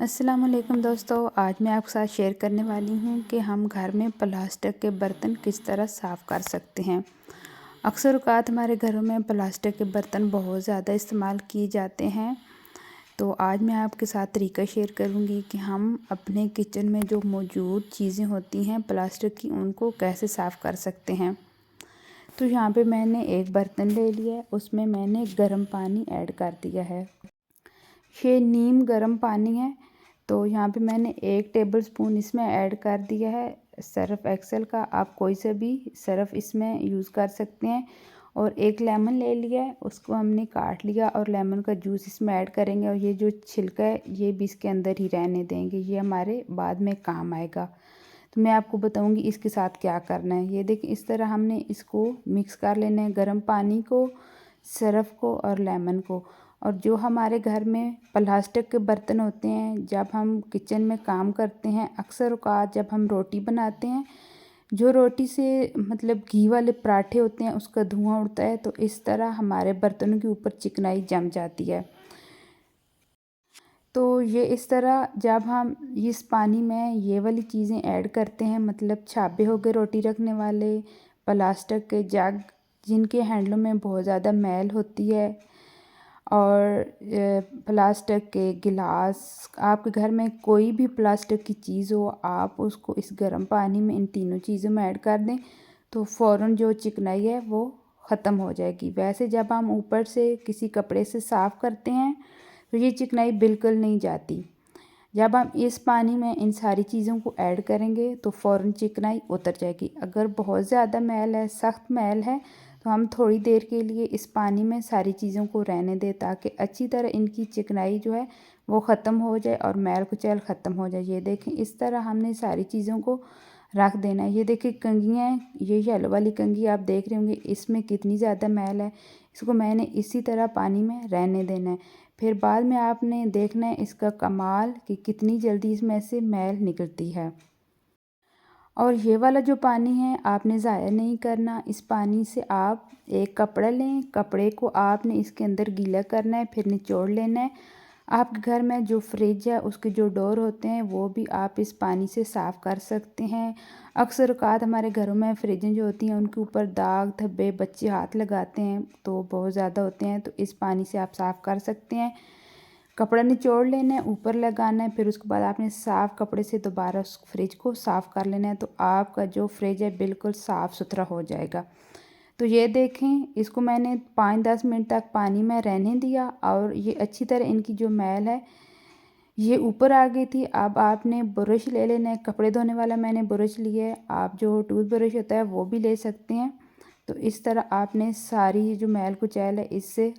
अस्सलाम वालेकुम दोस्तों, आज मैं आपके साथ शेयर करने वाली हूँ कि हम घर में प्लास्टिक के बर्तन किस तरह साफ़ कर सकते हैं। अक्सर औक़ात हमारे घरों में प्लास्टिक के बर्तन बहुत ज़्यादा इस्तेमाल किए जाते हैं। तो आज मैं आपके साथ तरीका शेयर करूँगी कि हम अपने किचन में जो मौजूद चीज़ें होती हैं प्लास्टिक की, उनको कैसे साफ़ कर सकते हैं। तो यहाँ पे मैंने एक बर्तन ले लिया है, उसमें मैंने गर्म पानी ऐड कर दिया है। ये नीम गर्म पानी है। तो यहाँ पे मैंने 1 टेबलस्पून इसमें ऐड कर दिया है सर्फ़ एक्सेल का। आप कोई सा भी सर्फ़ इसमें यूज़ कर सकते हैं। और 1 लेमन ले लिया है, उसको हमने काट लिया और लेमन का जूस इसमें ऐड करेंगे। और ये जो छिलका है ये भी इसके अंदर ही रहने देंगे, ये हमारे बाद में काम आएगा। तो मैं आपको बताऊंगी इसके साथ क्या करना है। ये देखिए, इस तरह हमने इसको मिक्स कर लेना है, गर्म पानी को, सर्फ़ को और लेमन को। और जो हमारे घर में प्लास्टिक के बर्तन होते हैं, जब हम किचन में काम करते हैं, अक्सर औक़ात जब हम रोटी बनाते हैं, जो रोटी से मतलब घी वाले पराठे होते हैं उसका धुआं उड़ता है, तो इस तरह हमारे बर्तनों के ऊपर चिकनाई जम जाती है। तो ये इस तरह जब हम इस पानी में ये वाली चीज़ें ऐड करते हैं, मतलब छाबे हो गए रोटी रखने वाले, प्लास्टिक के जग जिनके हैंडलों में बहुत ज़्यादा मैल होती है, और प्लास्टिक के गिलास, आपके घर में कोई भी प्लास्टिक की चीज़ हो, आप उसको इस गर्म पानी में इन तीनों चीज़ों में ऐड कर दें तो फ़ौरन जो चिकनाई है वो ख़त्म हो जाएगी। वैसे जब हम ऊपर से किसी कपड़े से साफ़ करते हैं तो ये चिकनाई बिल्कुल नहीं जाती। जब हम इस पानी में इन सारी चीज़ों को ऐड करेंगे तो फ़ौरन चिकनाई उतर जाएगी। अगर बहुत ज़्यादा मैल है, सख्त मैल है, तो हम थोड़ी देर के लिए इस पानी में सारी चीज़ों को रहने दें ताकि अच्छी तरह इनकी चिकनाई जो है वो ख़त्म हो जाए और मैल कुचैल ख़त्म हो जाए। ये देखें, इस तरह हमने सारी चीज़ों को रख देना है। ये देखिए कंघियाँ हैं, ये येलो वाली कंघी आप देख रहे होंगे, इसमें कितनी ज़्यादा मैल है। इसको मैंने इसी तरह पानी में रहने देना है। फिर बाद में आपने देखना है इसका कमाल कि कितनी जल्दी इसमें से मैल निकलती है। और ये वाला जो पानी है आपने ज़ाया नहीं करना। इस पानी से आप एक कपड़ा लें, कपड़े को आपने इसके अंदर गीला करना है, फिर निचोड़ लेना है। आपके घर में जो फ्रिज है उसके जो डोर होते हैं वो भी आप इस पानी से साफ़ कर सकते हैं। अक्सर औक़ात हमारे घरों में फ्रिजें जो होती हैं उनके ऊपर दाग धब्बे बच्चे हाथ लगाते हैं तो बहुत ज़्यादा होते हैं, तो इस पानी से आप साफ़ कर सकते हैं। कपड़ा निचोड़ लेना है, ऊपर लगाना है, फिर उसके बाद आपने साफ़ कपड़े से दोबारा उस फ्रिज को साफ़ कर लेना है, तो आपका जो फ्रिज है बिल्कुल साफ़ सुथरा हो जाएगा। तो ये देखें, इसको मैंने 5-10 मिनट तक पानी में रहने दिया और ये अच्छी तरह इनकी जो मैल है ये ऊपर आ गई थी। अब आपने ब्रश ले लेना है, कपड़े धोने वाला मैंने ब्रश लिया है, आप जो टूथ ब्रश होता है वो भी ले सकते हैं। तो इस तरह आपने सारी जो मैल कुचैल है इससे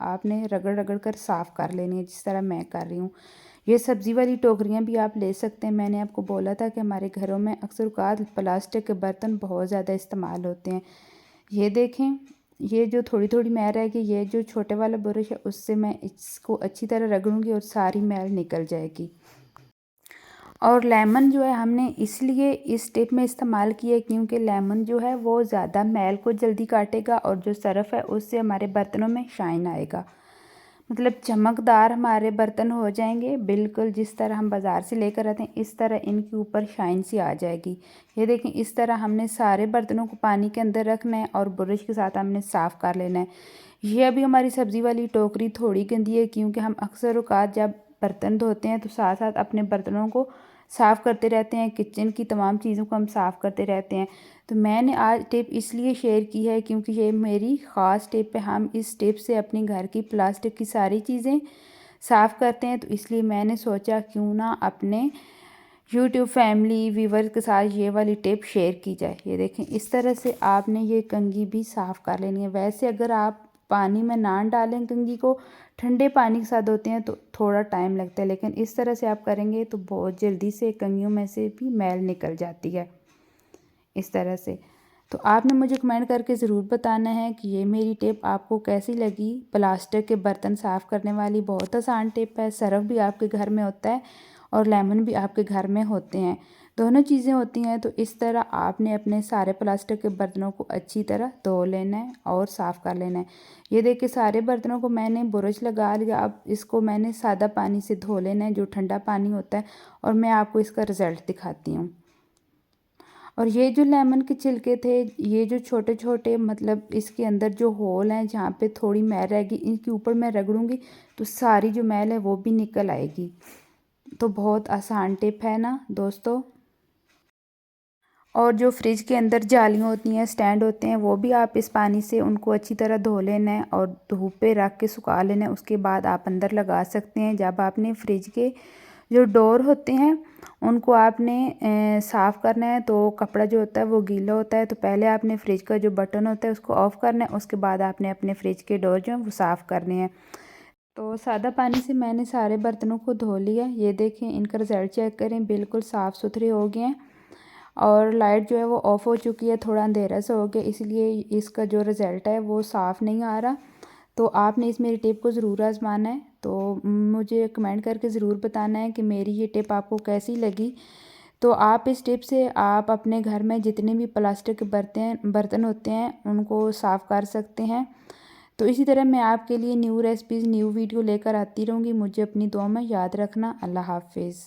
आपने रगड़ रगड़ कर साफ़ कर लेनी है, जिस तरह मैं कर रही हूँ। ये सब्ज़ी वाली टोकरियाँ भी आप ले सकते हैं। मैंने आपको बोला था कि हमारे घरों में अक्सर औक़ात प्लास्टिक के बर्तन बहुत ज़्यादा इस्तेमाल होते हैं। ये देखें, ये जो थोड़ी थोड़ी मैल है कि ये जो छोटे वाला ब्रश है उससे मैं इसको अच्छी तरह रगड़ूंगी और सारी मैल निकल जाएगी। और लेमन जो है हमने इसलिए इस स्टेप में इस्तेमाल किया है क्योंकि लेमन जो है वो ज़्यादा मैल को जल्दी काटेगा और जो सर्फ़ है उससे हमारे बर्तनों में शाइन आएगा, मतलब चमकदार हमारे बर्तन हो जाएंगे। बिल्कुल जिस तरह हम बाज़ार से लेकर आते हैं इस तरह इनके ऊपर शाइन सी आ जाएगी। ये देखें, इस तरह हमने सारे बर्तनों को पानी के अंदर रखना है और ब्रश के साथ हमने साफ़ कर लेना है। ये अभी हमारी सब्ज़ी वाली टोकरी थोड़ी गंदी है क्योंकि हम अक्सर औक़ात जब बर्तन धोते हैं तो साथ साथ अपने बर्तनों को साफ़ करते रहते हैं, किचन की तमाम चीज़ों को हम साफ़ करते रहते हैं। तो मैंने आज टिप इसलिए शेयर की है क्योंकि ये मेरी ख़ास टिप है। हम इस टिप से अपने घर की प्लास्टिक की सारी चीज़ें साफ़ करते हैं, तो इसलिए मैंने सोचा क्यों ना अपने यूट्यूब फैमिली व्यूवर के साथ ये वाली टिप शेयर की जाए। ये देखें, इस तरह से आपने ये कंघी भी साफ़ कर लेनी है। वैसे अगर आप पानी में ना डालें कंघी को, ठंडे पानी के साथ धोते हैं तो थोड़ा टाइम लगता है, लेकिन इस तरह से आप करेंगे तो बहुत जल्दी से कंघियों में से भी मैल निकल जाती है इस तरह से। तो आपने मुझे कमेंट करके ज़रूर बताना है कि ये मेरी टिप आपको कैसी लगी। प्लास्टिक के बर्तन साफ़ करने वाली बहुत आसान टिप है। सर्फ़ भी आपके घर में होता है और लेमन भी आपके घर में होते हैं। दोनों चीज़ें होती हैं। तो इस तरह आपने अपने सारे प्लास्टिक के बर्तनों को अच्छी तरह धो लेना है और साफ़ कर लेना है। ये देखिए सारे बर्तनों को मैंने बुरश लगा लिया। अब इसको मैंने सादा पानी से धो लेना है, जो ठंडा पानी होता है, और मैं आपको इसका रिज़ल्ट दिखाती हूँ। और ये जो लेमन के छिलके थे, ये जो छोटे छोटे मतलब इसके अंदर जो होल हैं जहाँ पे थोड़ी मैल रहेगी, इनके ऊपर मैं रगड़ूंगी तो सारी जो मैल है वो भी निकल आएगी। तो बहुत आसान टिप है ना दोस्तों। और जो फ्रिज के अंदर जालियाँ होती हैं, स्टैंड होते हैं, वो भी आप इस पानी से उनको अच्छी तरह धो लेना है और धूप पे रख के सुखा लेना है। उसके बाद आप अंदर लगा सकते हैं। जब आपने फ्रिज के जो डोर होते हैं उनको आपने साफ़ करना है, तो कपड़ा जो होता है वो गीला होता है, तो पहले आपने फ्रिज का जो बटन होता है उसको ऑफ़ करना है। उसके बाद आपने अपने फ्रिज के डोर जो हैं वो साफ़ करने हैं। तो सादा पानी से मैंने सारे बर्तनों को धो लिया। ये देखें, इनका रिज़ल्ट चेक करें, बिल्कुल साफ़ सुथरे हो गए हैं। और लाइट जो है वो ऑफ़ हो चुकी है, थोड़ा अंधेरा सा हो गया, इसलिए इसका जो रिज़ल्ट है वो साफ़ नहीं आ रहा। तो आपने इस मेरी टिप को ज़रूर आज़माना है। तो मुझे कमेंट करके ज़रूर बताना है कि मेरी ये टिप आपको कैसी लगी। तो आप इस टिप से आप अपने घर में जितने भी प्लास्टिक के बर्तन होते हैं उनको साफ़ कर सकते हैं। तो इसी तरह मैं आपके लिए न्यू रेसिपीज़, न्यू वीडियो लेकर आती रहूँगी। मुझे अपनी दुआ में याद रखना। अल्लाह हाफ़िज़।